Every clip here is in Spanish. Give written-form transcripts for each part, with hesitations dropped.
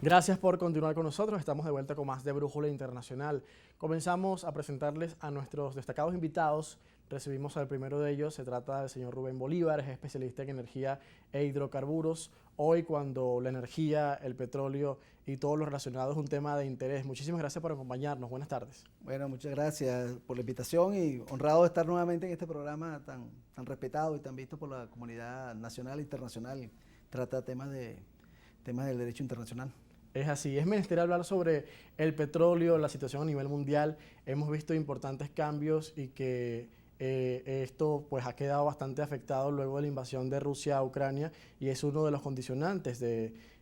Gracias por continuar con nosotros. Estamos de vuelta con más de Brújula Internacional. Comenzamos a presentarles a nuestros destacados invitados. Recibimos al primero de ellos, se trata del señor Rubén Bolívar, es especialista en energía e hidrocarburos. Hoy, cuando la energía, el petróleo y todo lo relacionado es un tema de interés. Muchísimas gracias por acompañarnos. Buenas tardes. Bueno, muchas gracias por la invitación y honrado de estar nuevamente en este programa tan respetado y tan visto por la comunidad nacional e internacional. Trata temas del derecho internacional. Es así, es menester hablar sobre el petróleo, la situación a nivel mundial. Hemos visto importantes cambios y que esto pues ha quedado bastante afectado luego de la invasión de Rusia a Ucrania y es uno de los condicionantes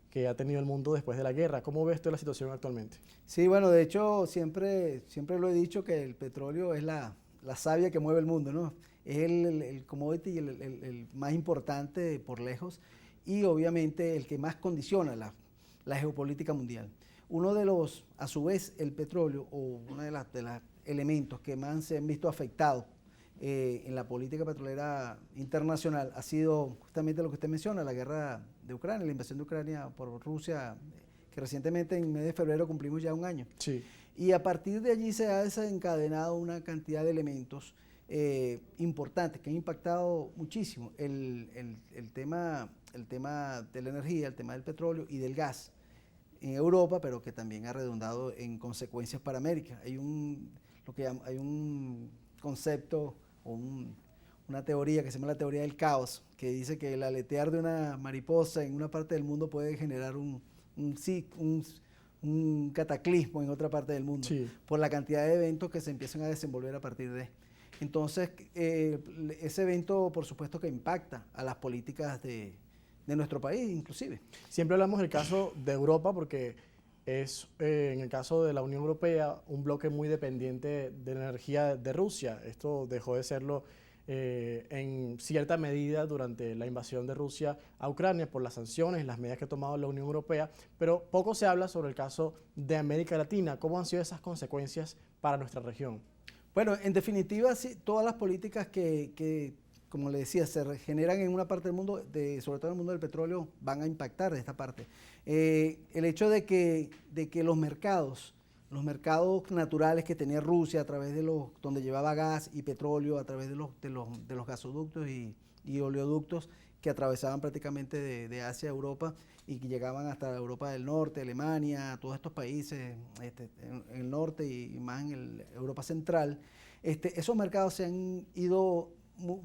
que ha tenido el mundo después de la guerra. ¿Cómo ves tú la situación actualmente? Sí, bueno, de hecho siempre lo he dicho que el petróleo es la savia que mueve el mundo, ¿no? Es el commodity el más importante por lejos y obviamente el que más condiciona la geopolítica mundial. Uno de los, a su vez, el petróleo, o uno de los elementos que más se han visto afectados en la política petrolera internacional ha sido justamente lo que usted menciona, la guerra de Ucrania, la invasión de Ucrania por Rusia, que recientemente en el mes de febrero cumplimos ya un año. Sí. Y a partir de allí se ha desencadenado una cantidad de elementos importantes que han impactado muchísimo el tema de la energía, el tema del petróleo y del gas en Europa, pero que también ha redundado en consecuencias para América. Hay un concepto o una teoría que se llama la teoría del caos, que dice que el aletear de una mariposa en una parte del mundo puede generar un cataclismo en otra parte del mundo, Sí. por la cantidad de eventos que se empiezan a desenvolver a partir de. Entonces, ese evento, por supuesto, que impacta a las políticas de nuestro país, inclusive. Siempre hablamos del caso de Europa porque es, en el caso de la Unión Europea, un bloque muy dependiente de la energía de Rusia. Esto dejó de serlo en cierta medida durante la invasión de Rusia a Ucrania por las sanciones y las medidas que ha tomado la Unión Europea, pero poco se habla sobre el caso de América Latina. ¿Cómo han sido esas consecuencias para nuestra región? Bueno, en definitiva, sí, todas las políticas que, como le decía, se generan en una parte del mundo, sobre todo en el mundo del petróleo, van a impactar de esta parte. El hecho de que los mercados naturales que tenía Rusia a través de donde llevaba gas y petróleo, a través de los gasoductos y oleoductos que atravesaban prácticamente de Asia a Europa y que llegaban hasta Europa del Norte, Alemania, todos estos países en el norte y más en Europa Central, esos mercados se han ido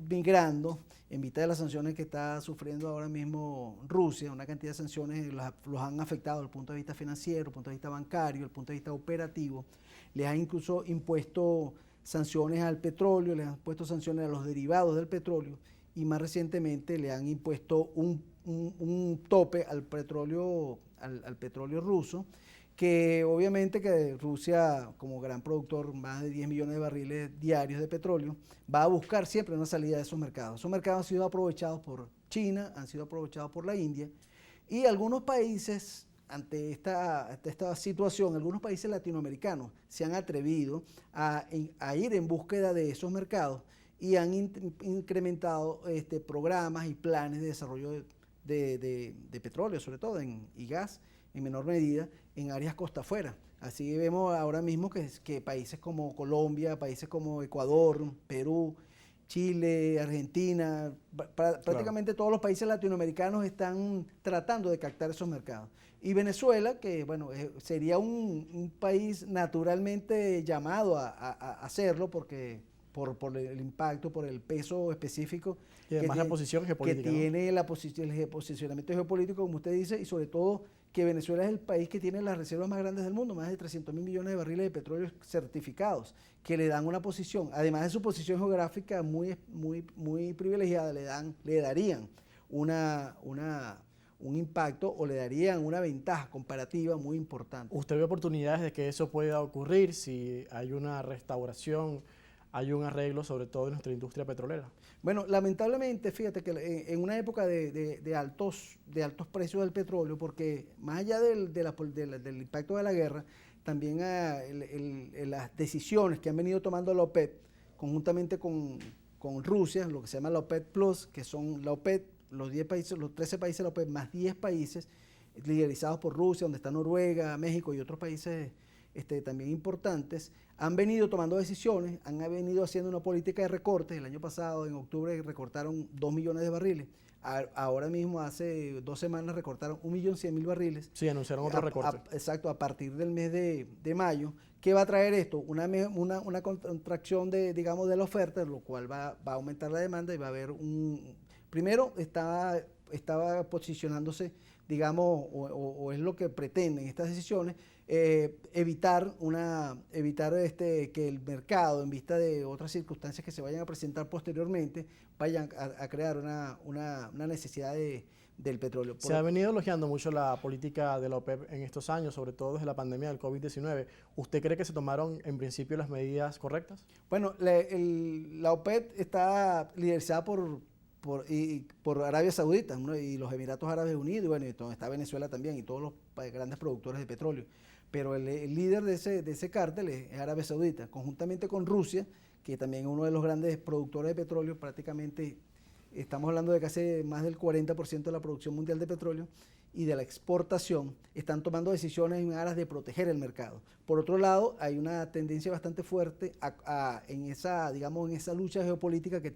migrando en vista de las sanciones que está sufriendo ahora mismo Rusia. Una cantidad de sanciones los han afectado desde el punto de vista financiero, desde el punto de vista bancario, desde el punto de vista operativo. Les han incluso impuesto sanciones al petróleo, les han puesto sanciones a los derivados del petróleo y más recientemente le han impuesto un tope al petróleo ruso, que obviamente que Rusia, como gran productor, más de 10 millones de barriles diarios de petróleo, va a buscar siempre una salida de esos mercados. Esos mercados han sido aprovechados por China, han sido aprovechados por la India, y algunos países, ante esta situación, algunos países latinoamericanos se han atrevido a ir en búsqueda de esos mercados y han incrementado programas y planes de desarrollo de petróleo, sobre todo, y gas, en menor medida, en áreas costa afuera. Así vemos ahora mismo que países como Colombia, países como Ecuador, Perú, Chile, Argentina, prácticamente todos los países latinoamericanos están tratando de captar esos mercados. Y Venezuela, que bueno, sería un país naturalmente llamado a hacerlo porque por el impacto, por el peso específico Y además la posición geopolítica, que tiene el posicionamiento geopolítico, como usted dice, y sobre todo que Venezuela es el país que tiene las reservas más grandes del mundo, más de 300.000 millones de barriles de petróleo certificados, que le dan una posición, además de su posición geográfica muy privilegiada, le darían un impacto o le darían una ventaja comparativa muy importante. ¿Usted ve oportunidades de que eso pueda ocurrir si hay una restauración, hay un arreglo sobre todo en nuestra industria petrolera? Bueno, lamentablemente, fíjate que en una época de altos precios del petróleo, porque más allá del impacto de la guerra, también las decisiones que han venido tomando la OPEP, conjuntamente con Rusia, lo que se llama la OPEP Plus, que son la OPEP, los 10 países, los 13 países de la OPEP, más 10 países, liderizados por Rusia, donde está Noruega, México y otros países también importantes, han venido tomando decisiones, han venido haciendo una política de recortes. El año pasado, en octubre, recortaron 2 millones de barriles. Ahora mismo, hace 2 semanas, recortaron 1.100.000 barriles. Sí, anunciaron otro recorte. Exacto, a partir del mes de mayo. ¿Qué va a traer esto? Una contracción digamos, de la oferta, lo cual va a aumentar la demanda y va a haber Primero, estaba posicionándose, digamos, o es lo que pretenden estas decisiones, evitar que el mercado, en vista de otras circunstancias que se vayan a presentar posteriormente, vayan a crear una necesidad del petróleo. Se ha venido elogiando mucho la política de la OPEP en estos años, sobre todo desde la pandemia del COVID-19. ¿Usted cree que se tomaron en principio las medidas correctas? Bueno, la OPEP está liderizada por Arabia Saudita, ¿no? Y los Emiratos Árabes Unidos, y bueno, y está Venezuela también, y todos los grandes productores de petróleo. Pero el líder de ese cártel es Arabia Saudita, conjuntamente con Rusia, que también es uno de los grandes productores de petróleo. Prácticamente estamos hablando de casi más del 40% de la producción mundial de petróleo y de la exportación. Están tomando decisiones en aras de proteger el mercado. Por otro lado, hay una tendencia bastante fuerte en esa lucha geopolítica que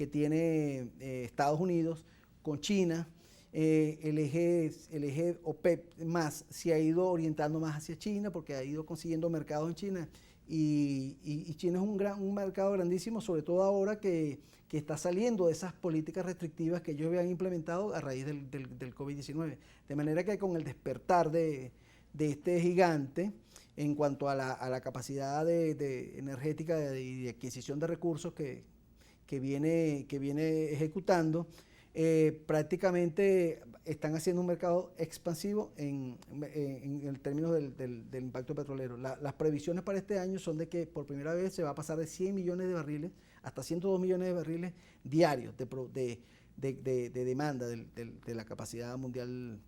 tiene Estados Unidos con China. El eje OPEP más se ha ido orientando más hacia China, porque ha ido consiguiendo mercados en China, y China es un mercado grandísimo, sobre todo ahora que está saliendo de esas políticas restrictivas que ellos habían implementado a raíz del COVID-19. De manera que con el despertar de este gigante en cuanto a la capacidad energética y de adquisición de recursos que viene ejecutando, prácticamente están haciendo un mercado expansivo en términos del impacto petrolero. Las previsiones para este año son de que por primera vez se va a pasar de 100 millones de barriles hasta 102 millones de barriles diarios de demanda de la capacidad mundial.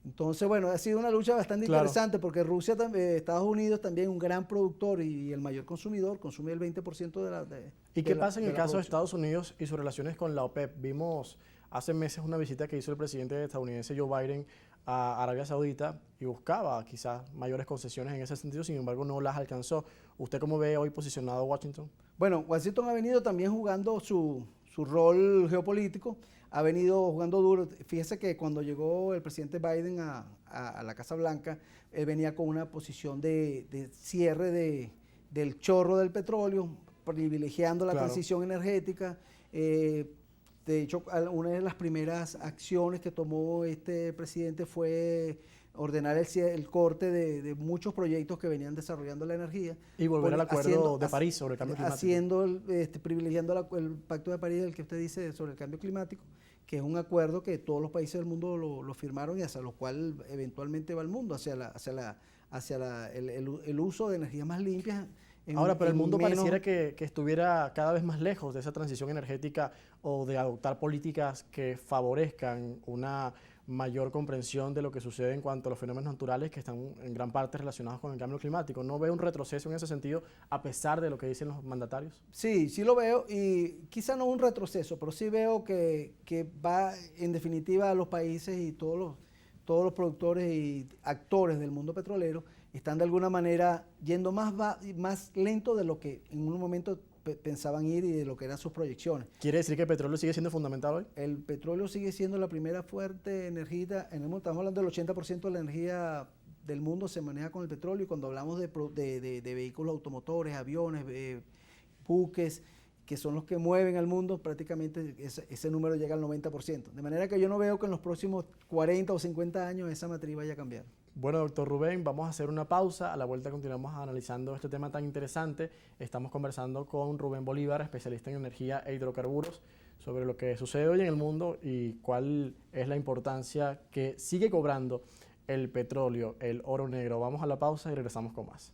Entonces, bueno, ha sido una lucha bastante interesante, porque Rusia, Estados Unidos también, un gran productor y el mayor consumidor, consume el 20% de la ¿Y qué pasa en el caso de Estados Unidos y sus relaciones con la OPEP? Vimos hace meses una visita que hizo el presidente estadounidense Joe Biden a Arabia Saudita y buscaba quizás mayores concesiones en ese sentido, sin embargo no las alcanzó. ¿Usted cómo ve hoy posicionado Washington? Bueno, Washington ha venido también jugando su rol geopolítico, ha venido jugando duro. Fíjese que cuando llegó el presidente Biden a la Casa Blanca, él venía con una posición de cierre del chorro del petróleo, privilegiando la transición energética. De hecho, una de las primeras acciones que tomó este presidente fue ordenar el corte de muchos proyectos que venían desarrollando la energía. Y volver al acuerdo de París sobre el cambio climático. Privilegiando el Pacto de París, el que usted dice sobre el cambio climático, que es un acuerdo que todos los países del mundo lo firmaron y hacia lo cual eventualmente va el mundo, hacia el uso de energías más limpias. Ahora, pero el mundo pareciera que estuviera cada vez más lejos de esa transición energética o de adoptar políticas que favorezcan una mayor comprensión de lo que sucede en cuanto a los fenómenos naturales que están en gran parte relacionados con el cambio climático. ¿No ve un retroceso en ese sentido a pesar de lo que dicen los mandatarios? Sí, sí lo veo, y quizá no un retroceso, pero sí veo que va en definitiva a los países y todos los productores y actores del mundo petrolero están de alguna manera yendo más lento de lo que en un momento pensaban ir y de lo que eran sus proyecciones. ¿Quiere decir que el petróleo sigue siendo fundamental hoy? El petróleo sigue siendo la primera fuerte energía en el mundo. Estamos hablando del 80% de la energía del mundo se maneja con el petróleo, y cuando hablamos de vehículos automotores, aviones, buques, que son los que mueven al mundo, prácticamente ese número llega al 90%. De manera que yo no veo que en los próximos 40 o 50 años esa matriz vaya a cambiar. Bueno, doctor Rubén, vamos a hacer una pausa. A la vuelta continuamos analizando este tema tan interesante. Estamos conversando con Rubén Bolívar, especialista en energía e hidrocarburos, sobre lo que sucede hoy en el mundo y cuál es la importancia que sigue cobrando el petróleo, el oro negro. Vamos a la pausa y regresamos con más.